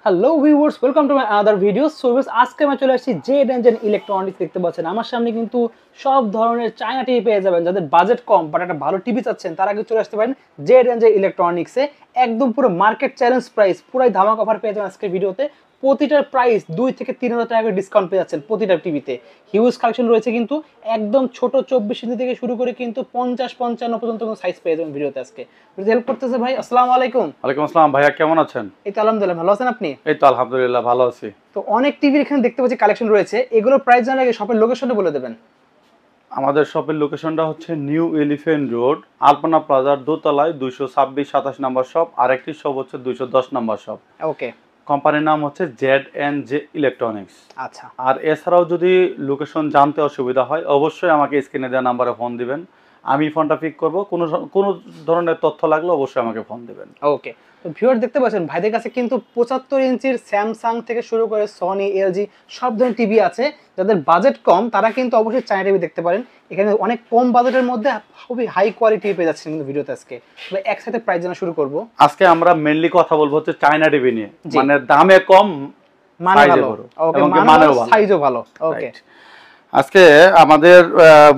Hello viewers, welcome to my other video. So আজকে আমি চলে আসছি জেড এন্ড ইলেকট্রনিক্স। দেখতে পাচ্ছেন আমার সামনে কিন্তু সব ধরনের চায়না টিভি পেয়ে যাবেন। যাদের বাজেট কম বাট একটা ভালো টিভি চাচ্ছেন তারা আগে চলে আসতে পারেন জেড এন্ড ইলেকট্রনিক্সে। একদম পুরো মার্কেট চ্যালেঞ্জ প্রাইস, পুরাই ধামাকা অফার পেয়ে যাবেন আজকের ভিডিওতে। প্রতিটার প্রাইস 2 থেকে 3,000 টাকা ডিসকাউন্ট পেয়ে যাচ্ছেন প্রতিটা টিভিতে। হিউজ কালেকশন রয়েছে কিন্তু, একদম ছোট 24 ইঞ্চি থেকে শুরু করে কিন্তু 50-55 পর্যন্ত সাইজ পেয়ে যাবেন ভিডিওতে আজকে। হেল্প করতেছে ভাই। আসসালামু আলাইকুম। ওয়ালাইকুম আসসালাম ভাইয়া, কেমন আছেন? এই তো আলহামদুলিল্লাহ, ভালো আছেন আপনি? এই তো আলহামদুলিল্লাহ ভালো আছি। তো অনেক টিভির এখানে দেখতে পাচ্ছি কালেকশন রয়েছে, এগুলোর প্রাইস জানার আগে শপের লোকেশনটা বলে দেবেন। আমাদের শপের লোকেশনটা হচ্ছে নিউ এলিফ্যান্ট রোড, আলপনা প্লাজার দোতলায় 226-27 নম্বর শপ। আরেকটি শপ হচ্ছে 210 নম্বর শপ। ওকে। কোম্পানির নাম হচ্ছে জেড এন্ড জে ইলেকট্রনিক্স। আচ্ছা। আর এছাড়াও যদি লোকেশন জানতে অসুবিধা হয় অবশ্যই আমাকে স্ক্রিনে দেওয়া নাম্বারে ফোন দিবেন, আমি ফোনটা পিক করব। কোনো ধরনের তথ্য লাগলে অবশ্যই আমাকে ফোন দিবেন। ওকে। তো ভিউয়ার দেখতে পাচ্ছেন ভাইদের কাছে কিন্তু 75 ইঞ্চির স্যামসাং থেকে শুরু করে সনি, এলজি সব ধরনের টিভি আছে। যাদের বাজেট কম তারা কিন্তু অবশ্যই চায়না টিভি দেখতে পারেন। এখানে অনেক কম বাজেটের মধ্যে খুবই হাই কোয়ালিটি পেয়ে যাচ্ছেন কিন্তু ভিডিওতে আজকে। তবে একসাথে প্রাইস জানা শুরু করব। আজকে আমরা মেইনলি কথা বলবো হচ্ছে চায়না টিভি নিয়ে, মানে দামে কম মানে ভালো। ওকে, মানেও ভালো, সাইজও ভালো। ওকে। আজকে আমাদের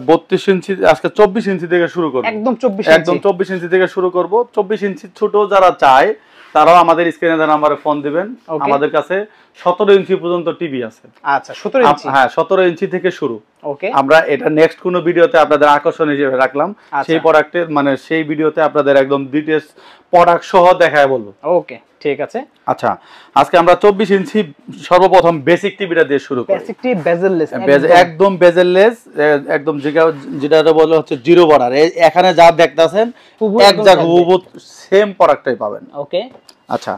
32 ইঞ্চি, আজকে 24 ইঞ্চি থেকে শুরু করব। একদম 24 ইঞ্চি থেকে শুরু করব। 24 ইঞ্চি ছোট যারা চায় তারাও আমাদের স্ক্রিনে দেওয়া নম্বরে ফোন দিবেন। আমাদের কাছে 17 ইঞ্চি পর্যন্ত টিভি আছে। আচ্ছা, 17 ইঞ্চি। হ্যাঁ, 17 ইঞ্চি থেকে শুরু। ওকে। আমরা এটা নেক্সট কোন ভিডিওতে আপনাদের আকর্ষণ হিসেবে রাখলাম। সেই প্রোডাক্টের মানে সেই ভিডিওতে আপনাদের একদম ডিটেইলস প্রোডাক্ট সহ দেখায় বলবো। ওকে, ঠিক আছে। আচ্ছা, আজকে আমরা 24 ইঞ্চি সর্বপ্রথম বেসিক টিভিটা দিয়ে শুরু করি। বেসিক টিভি বেজেললেস, একদম বেজেললেস, একদম যেটা বলে হচ্ছে জিরো বর্ডার। এখানে যা দেখতাছেন এক জায়গা হুবহু সেম প্রোডাক্টটাই পাবেন। ওকে। আচ্ছা,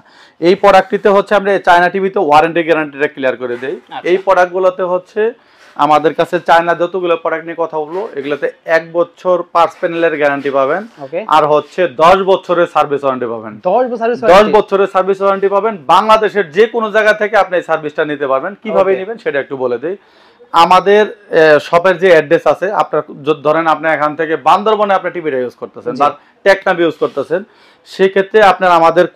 এই প্রোডাক্টটিতে হচ্ছে আমরা চায়না টিভিতে ওয়ারেন্টি গ্যারান্টিটা ক্লিয়ার করে দেই। এই প্রোডাক্টগুলোতে হচ্ছে আমাদের কাছে চায়না যতগুলো প্রোডাক্ট নিয়ে কথা বলবো এগুলোতে 1 বছর পার্টস প্যানেলের গ্যারান্টি পাবেন, আর হচ্ছে 10 বছরের সার্ভিস ওয়ারেন্টি পাবেন। 10 বছরের সার্ভিস ওয়ারেন্টি পাবেন। বাংলাদেশের যে কোনো জায়গা থেকে আপনি এই সার্ভিসটা নিতে পারবেন। কিভাবে নেবেন সেটা একটু বলে দেই। আমাদের শপের যে অ্যাড্রেস আছে, আপনার ধরেন আপনি এখান থেকে বান্দরবনে আপনি টিভিটা ইউজ করতেছেন বা টেকনাফ ইউজ করতেছেন, সেক্ষেত্রে আপনার আমাদের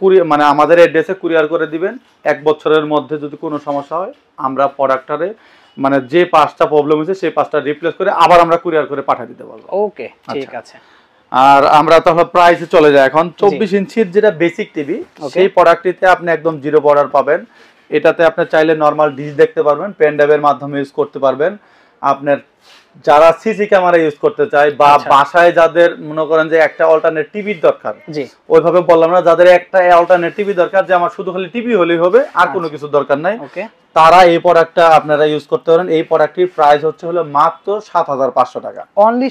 আমাদের অ্যাড্রেসে কুরিয়ার করে দিবেন। 1 বছরের মধ্যে যদি কোনো সমস্যা হয় আমরা প্রোডাক্টটারে মানে যে পাঁচটা প্রবলেম হয়েছে সেই পাঁচটা রিপ্লেস করে আবার আমরা কুরিয়ার করে পাঠিয়ে দিতে পারবো। ওকে, ঠিক আছে। আর আমরা তাহলে প্রাইসে চলে যাই এখন। 24 ইঞ্চির যেটা বেসিক টিভি, সেই প্রোডাক্টটিতে আপনি একদম জিরো বর্ডার পাবেন। এটাতে আপনি চাইলে নরমাল ডিশ দেখতে পারবেন, পেন ড্রাইভের মাধ্যমে ইউজ করতে পারবেন। আপনার যারা সিসি ক্যামেরা ইউজ করতে চায় বা বাসায় যাদের মনে করেন যে একটা অল্টারনেট টিভির দরকার, ওইভাবে বললাম না, যাদের একটা অল্টারনেট টিভি দরকার যে আমার শুধু খালি টিভি হলেই হবে আর কোনো কিছু দরকার নাই, তারা এই প্রোডাক্টটা আপনারা ইউজ করতে পারেন। এই প্রোডাক্টটির প্রাইস হচ্ছে হলো মাত্র 7,500 টাকা। অনলি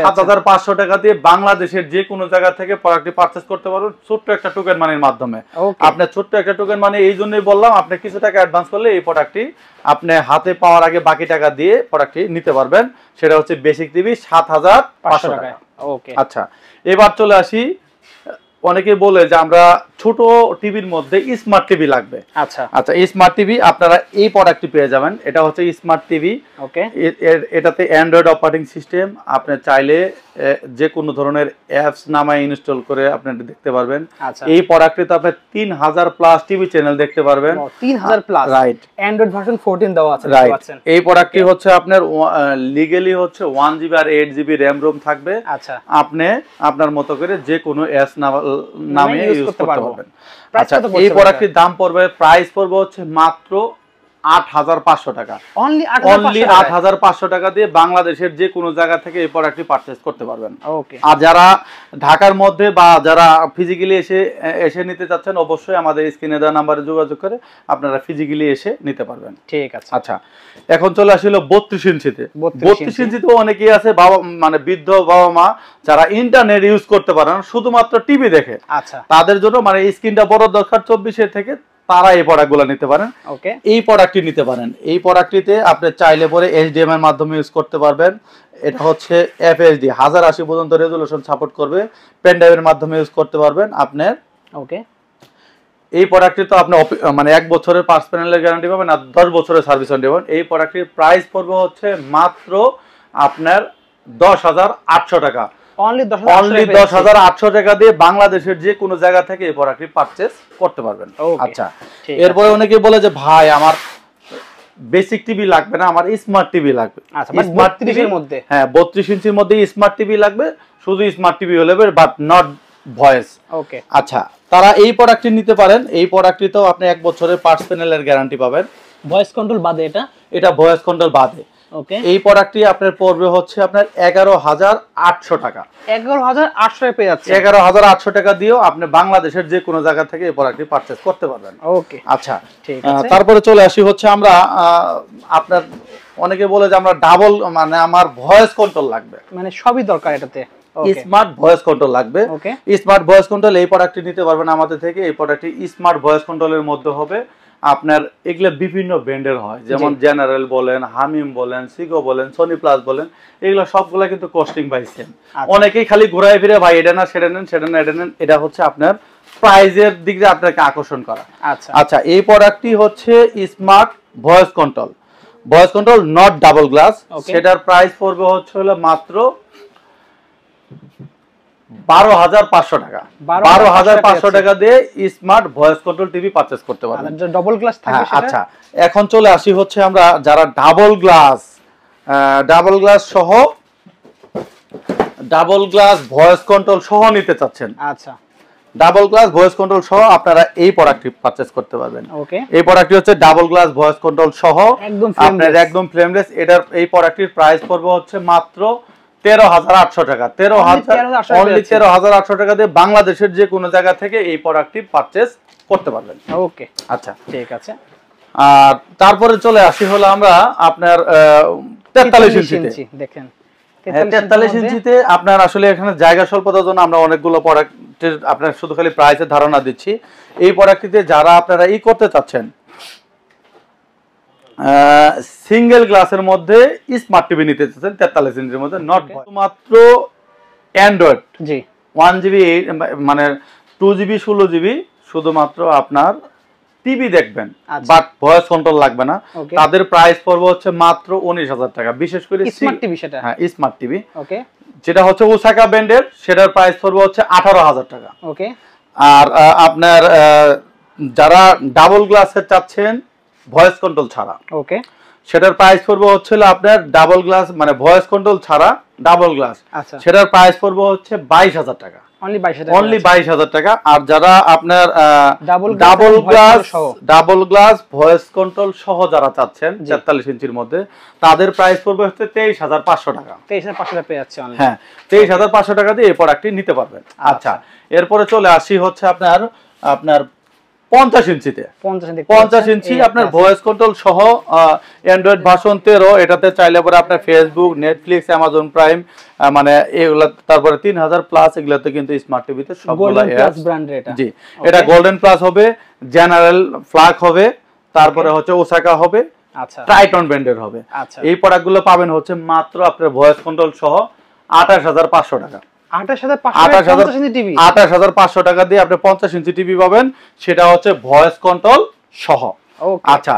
7,500 টাকা দিয়ে বাংলাদেশের যে কোনো জায়গা থেকে প্রোডাক্টটি পারচেজ করতে পারবেন ছোট্ট একটা টোকেন মানির মাধ্যমে। আপনি ছোট্ট একটা টোকেন মানি এই জন্যই বললাম, আপনি কিছু টাকা অ্যাডভান্স করলে এই প্রোডাক্টটি আপনি হাতে পাওয়ার আগে বাকি টাকা দিয়ে প্রোডাক্টটি নিতে পারবেন। সেটা হচ্ছে বেসিক টিভি 7,500 টাকা। ওকে। আচ্ছা, এবার চলে আসি। অনেকে বলে যে আমরা ছোট টিভির মধ্যে স্মার্ট টিভি লাগবে। আচ্ছা আচ্ছা, স্মার্ট টিভি আপনারা এই প্রোডাক্টটি পেয়ে যাবেন। এটা হচ্ছে স্মার্ট টিভি। ওকে। এটাতে অ্যান্ড্রয়েড অপারেটিং সিস্টেম, আপনি চাইলে যে কোনো ধরনের অ্যাপস নামায় ইনস্টল করে আপনি দেখতে পারবেন। এই প্রোডাক্টটিতে আপনি 3,000 প্লাস টিভি চ্যানেল দেখতে পারবেন। 3,000 প্লাস, রাইট। অ্যান্ড্রয়েড ভার্সন 14 দেওয়া আছে, রাইট। এই প্রোডাক্টটি হচ্ছে আপনার লিগ্যালি হচ্ছে 1 জিবি আর 8 জিবি র‍্যাম রোম থাকবে। আচ্ছা, আপনি আপনার মতো করে যে কোনো অ্যাপস নামে ইউজ করতে পারবেন। আচ্ছা, এই প্রোডাক্টটির দাম পড়বে, প্রাইস পড়বে হচ্ছে মাত্র 8,500 টাকা। অনলি 8,500 টাকা দিয়ে বাংলাদেশের যে কোনো জায়গা থেকে এই প্রোডাক্টটি পারচেজ করতে পারবেন। ওকে। আর যারা ঢাকার মধ্যে বা যারা ফিজিক্যালি এসে নিতে চাচ্ছেন অবশ্যই আমাদের স্ক্রিনে দেওয়া নম্বরে যোগাযোগ করে আপনারা ফিজিক্যালি এসে নিতে পারবেন। ঠিক আছে। আচ্ছা, এখন চলে আসিল 32 ইঞ্চিতে। 32 ইঞ্চিতেও অনেকেই আছে বাবা মানে বৃদ্ধ বাবা মা যারা ইন্টারনেট ইউজ করতে পারেন শুধুমাত্র টিভি দেখে। আচ্ছা, তাদের জন্য মানে স্ক্রিনটা বড় দরকার 24 থেকে, তারা এই প্রোডাক্টগুলো নিতে পারেন। ওকে। এই প্রোডাক্টটি নিতে পারেন। এই প্রোডাক্টটিতে আপনি চাইলে পরে এইচডিএমআই এর মাধ্যমে ইউজ করতে পারবেন। এটা হচ্ছে এফএইচডি 1080 পর্যন্ত রেজোলিউশন সাপোর্ট করবে। পেন ড্রাইভের মাধ্যমে ইউজ করতে পারবেন আপনার। ওকে। এই প্রোডাক্টটি তো আপনি মানে 1 বছরের পার্টস প্যানেলের গ্যারান্টি পাবেন আর 10 বছরের সার্ভিস ওয়ারেন্টি পাবেন। এই প্রোডাক্টটির প্রাইস পড়বে হচ্ছে মাত্র আপনার 10,800 টাকা। অনলি অনলি 10,800 টাকা দিয়ে বাংলাদেশের যে কোনো জায়গা থেকে এই প্রোডাক্টটি পারচেজ করতে পারবেন। আচ্ছা, এরপরে অনেকে বলে যে ভাই আমার বেসিক টিভি লাগবে না, আমার স্মার্ট টিভি লাগবে। আচ্ছা, স্মার্ট টিভির মধ্যে, হ্যাঁ 32 ইঞ্চির মধ্যে স্মার্ট টিভি লাগবে, শুধু স্মার্ট টিভি হলে বাট নট ভয়েস। ওকে, আচ্ছা, তারা এই প্রোডাক্টটি নিতে পারেন। এই প্রোডাক্টটিতেও আপনি 1 বছরের পার্টস প্যানেলের গ্যারান্টি পাবেন, ভয়েস কন্ট্রোল বাদে। এটা ভয়েস কন্ট্রোল বাদে। ওকে, এই প্রোডাক্টটি আপনার পড়বে হচ্ছে আপনার 11,800 টাকা। 11,800 এ পেয়ে যাচ্ছে। 11,800 টাকা দিয়েও আপনি বাংলাদেশের যে কোনো জায়গা থেকে এই প্রোডাক্টটি পারচেজ করতে পারবেন। ওকে, আচ্ছা, ঠিক আছে। তারপরে চলে আসি হচ্ছে আমরা আপনার অনেকে বলে যে আমরা ডাবল, মানে আমার ভয়েস কন্ট্রোল লাগবে, মানে সবই দরকার এটাতে। স্মার্ট ভয়েস কন্ট্রোল লাগবে। স্মার্ট ভয়েস কন্ট্রোল এই প্রোডাক্টটি নিতে পারবেন আমাদের থেকে। এই প্রোডাক্টটি স্মার্ট ভয়েস কন্ট্রোলের মধ্যে হবে। আপনার এগুলো বিভিন্ন ব্র্যান্ডের হয়, যেমন জেনারেল বলেন, হামিম বলেন, সিগো বলেন, সোনি প্লাস বলেন, এগুলো সবগুলা কিন্তু কস্টিং বাই সেম। অনেকেই খালি ঘুরায় ফিরে ভাই এটা না সেটা নেন, সেটা না এটা নেন, এটা হচ্ছে আপনার প্রাইজের দিক দিয়ে আপনাকে আকর্ষণ করা। আচ্ছা, এই প্রোডাক্টটি হচ্ছে smart voice control, voice control not double glass. সেটার প্রাইস পড়বে হচ্ছে হলো মাত্র 12,500 টাকা। 12,500 টাকা দিয়ে smart voice control TV purchase করতে পারবেন। ডাবল গ্লাস থাকবে সেটা। আচ্ছা, এখন চলে আসি হচ্ছে আমরা যারা ডাবল গ্লাস সহ ডাবল গ্লাস ভয়েস কন্ট্রোল সহ নিতে চাচ্ছেন। আচ্ছা, ডাবল গ্লাস ভয়েস কন্ট্রোল সহ আপনারা এই প্রোডাক্টটি পারচেজ করতে পারবেন। ওকে, এই প্রোডাক্টটি হচ্ছে ডাবল গ্লাস ভয়েস কন্ট্রোল সহ, আপনার একদম ফ্লেমলেস। এটার এই প্রোডাক্টটির প্রাইস পড়বে হচ্ছে মাত্র 13,800 টাকা। 13,800 টাকা দিয়ে বাংলাদেশের যে কোনো জায়গা থেকে এই প্রোডাক্টটি পারচেজ করতে পারবেন। ওকে, আচ্ছা, ঠিক আছে। আর তারপরে চলে আসি হলো আমরা আপনার 43 ইঞ্চি দেখেন। 43 ইঞ্চিতে আপনার আসলে এখানে জায়গা স্বল্পতার জন্য আমরা অনেকগুলো প্রোডাক্টের আপনার শুধু খালি প্রাইসের ধারণা দিচ্ছি। এই প্রোডাক্টটিতে যারা আপনারা করতে চাচ্ছেন সিঙ্গেল গ্লাসের মধ্যে স্মার্ট টিভি নিতে চাচ্ছেন 43 ইঞ্চির মধ্যে, নট মাত্র অ্যান্ড্রয়েড, জি 1GB মানে 2GB 16GB শুধুমাত্র আপনার টিভি দেখবেন, বাট ভয়েস কন্ট্রোল লাগবে না। তাদের প্রাইস পড়বে হচ্ছে মাত্র 19,000 টাকা। বিশেষ করে স্মার্ট টিভি, সেটা হ্যাঁ স্মার্ট টিভি, ওকে, যেটা হচ্ছে ওসাকা ব্র্যান্ডের, সেটার প্রাইস পড়বে হচ্ছে 18,000 টাকা। ওকে, আর আপনার যারা ডাবল গ্লাসের চাচ্ছেন ভয়েস কন্ট্রোল ছাড়া, ওকে, সেটার প্রাইস পড়বে হচ্ছে আপনার ডাবল গ্লাস মানে ভয়েস কন্ট্রোল ছাড়া ডাবল গ্লাস, সেটার প্রাইস পড়বে হচ্ছে 22,000 টাকা। অনলি 22,000 টাকা। আর যারা আপনার ডাবল গ্লাস ভয়েস কন্ট্রোল সহ যারা চাচ্ছেন 43 ইঞ্চির মধ্যে, তাদের প্রাইস পড়বে হচ্ছে 23,500 টাকা। 23,500 পেয়ে যাচ্ছে। হ্যাঁ, 23,500 টাকা দিয়ে এই প্রোডাক্টটি নিতে পারবেন। আচ্ছা, এরপরে চলে আসি হচ্ছে আপনার 50 ইঞ্চিতে। 50 ইঞ্চি আপনার ভয়েস কন্ট্রোল সহ অ্যান্ড্রয়েড ভার্সন 13। এটাতে চাইলে পরে আপনার ফেসবুক, নেটফ্লিক্স, অ্যামাজন প্রাইম মানে এগুলা, তারপরে 3000 প্লাস, এগুলাতে কিন্তু স্মার্ট টিভিতে সবগুলো জি, এটা গোল্ডেন প্লাস হবে, জেনারেল ফ্ল্যাগ হবে, তারপরে হচ্ছে ওসাকা হবে, আচ্ছা ট্রাইটন ব্র্যান্ডের হবে। এই প্রোডাক্টগুলো পাবেন হচ্ছে মাত্র আপনার ভয়েস কন্ট্রোল সহ 28,500 টাকা। 28,500 টাকা দিয়ে আপনি 50 ইঞ্চি টিভি পাবেন, সেটা হচ্ছে ভয়েস কন্ট্রোল সহ। আচ্ছা,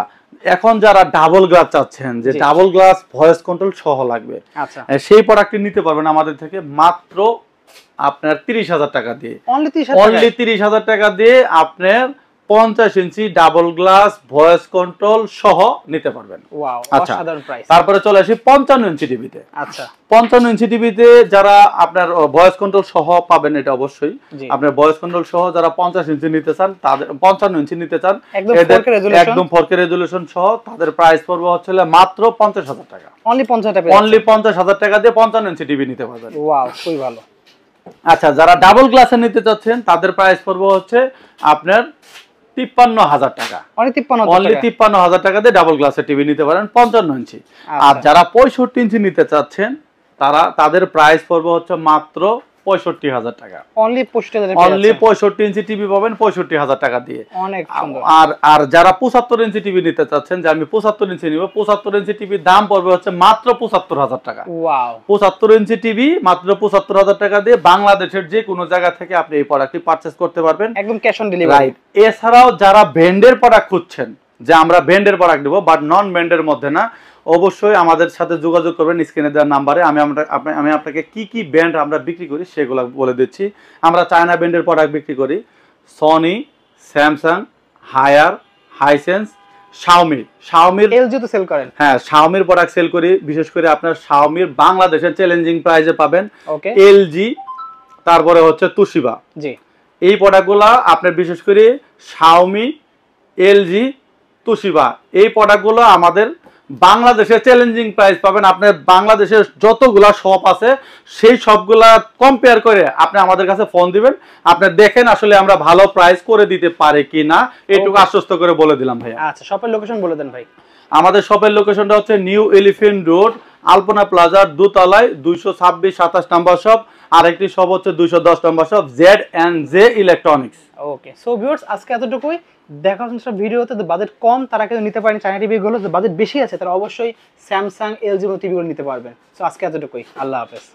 এখন যারা ডাবল গ্লাস চাচ্ছেন যে ডাবল গ্লাস ভয়েস কন্ট্রোল সহ লাগবে, আচ্ছা সেই প্রোডাক্টটি নিতে পারবেন আমাদের থেকে মাত্র আপনার 30,000 টাকা দিয়ে। অনলি 30,000 টাকা দিয়ে আপনার 50 ইঞ্চি ডাবল গ্লাস ভয়েস কন্ট্রোল সহ নিতে পারবেন। আচ্ছা, তারপরে চলে আসি 55 ইঞ্চি টিভিতে। আচ্ছা, 55 ইঞ্চি টিভিতে যারা আপনার ভয়েস কন্ট্রোল সহ পাবেন, এটা অবশ্যই আপনার ভয়েস কন্ট্রোল সহ যারা 50 ইঞ্চি নিতে চান, তাদের 55 ইঞ্চি নিতে চান একদম 4K রেজুলেশন সহ, তাদের প্রাইস পড়বে হচ্ছে মাত্র 50,000 টাকা। অনলি 50,000 টাকা দিয়ে 55 ইঞ্চি টিভি নিতে পারবেন। ওয়াও, খুবই ভালো। আচ্ছা, যারা ডাবল গ্লাসে নিতে চাচ্ছেন, তাদের প্রাইস পড়বে হচ্ছে আপনার 53,000 টাকা। অনলি 53,000 টাকা দিয়ে ডাবল গ্লাসের টিভি নিতে পারেন 55 ইঞ্চি। আর যারা 65 ইঞ্চি নিতে চাচ্ছেন, তাদের প্রাইস পড়বে হচ্ছে মাত্র 65,000 টাকা। অনলি 65 ইঞ্চি টিভি পাবেন 65,000 টাকা দিয়ে। অনেক সুন্দর। আর যারা 75 ইঞ্চি টিভি নিতে চাচ্ছেন যে আমি 75 ইঞ্চি নিব, 75 ইঞ্চি টিভির দাম পড়বে হচ্ছে মাত্র 75,000 টাকা। ওয়াও, 75 ইঞ্চি টিভি মাত্র 75,000 টাকা দিয়ে বাংলাদেশের যে কোনো জায়গা থেকে আপনি এই প্রোডাক্টটি পারচেজ করতে পারবেন, একদম ক্যাশ অন ডেলিভারি। এছাড়াও যারা ব্র্যান্ডের প্রোডাক্ট খুঁজছেন, যে আমরা ব্র্যান্ডের প্রোডাক্ট দেবো, বাট নন ব্র্যান্ডের মধ্যে না। অবশ্যই আমাদের সাথে যোগাযোগ করবেন স্ক্রিনে দেওয়ার নাম্বারে। আমি আপনাকে কি কি ব্র্যান্ড আমরা বিক্রি করি সেগুলো বলে দিচ্ছি। আমরা চায়না ব্র্যান্ডের প্রোডাক্ট বিক্রি করি, সনি, স্যামসাং, হায়ার, হাইসেন্স, শাওমির এলজি তো সেল করেন? হ্যাঁ, শাওমির প্রোডাক্ট সেল করি। বিশেষ করে আপনার শাওমির বাংলাদেশের চ্যালেঞ্জিং প্রাইসে পাবেন। ওকে। এলজি, তারপরে হচ্ছে তুশিবা। জি, এই প্রোডাক্টগুলো আপনার বিশেষ করে শাওমি, এলজি, তুশিবা, এই প্রোডাক্টগুলো আমাদের বাংলাদেশে চ্যালেঞ্জিং প্রাইস পাবেন। আপনার বাংলাদেশের যতগুলা শপ আছে সেই সবগুলা কম্পেয়ার করে আপনি আমাদের কাছে ফোন দিবেন, আপনি দেখেন আসলে আমরা ভালো প্রাইস করে দিতে পারি কিনা, এইটুকু আশ্বস্ত করে বলে দিলাম ভাইয়া। আচ্ছা, শপের লোকেশন বলে দেন ভাই। আমাদের শপের লোকেশনটা হচ্ছে নিউ এলিফ্যান্ট রোড, আলপনা প্লাজার দোতলায় 226-27 নম্বর শপ। আরেকটি শপ হচ্ছে 210 নম্বর শপ, Z&J ইলেকট্রনিক্স। ওকে, সো ভিউয়ার্স আজকে এতটুকুই। দেখা হচ্ছে ভিডিওতে। তো বাজেট কম তারা কিন্তু নিতে পারেন চায়না টিভি গুলো, বাজেট বেশি আছে তারা অবশ্যই স্যামসাং, এলজি টিভিগুলো নিতে পারবেন। সো আজকে এতটুকুই, আল্লাহ হাফেজ।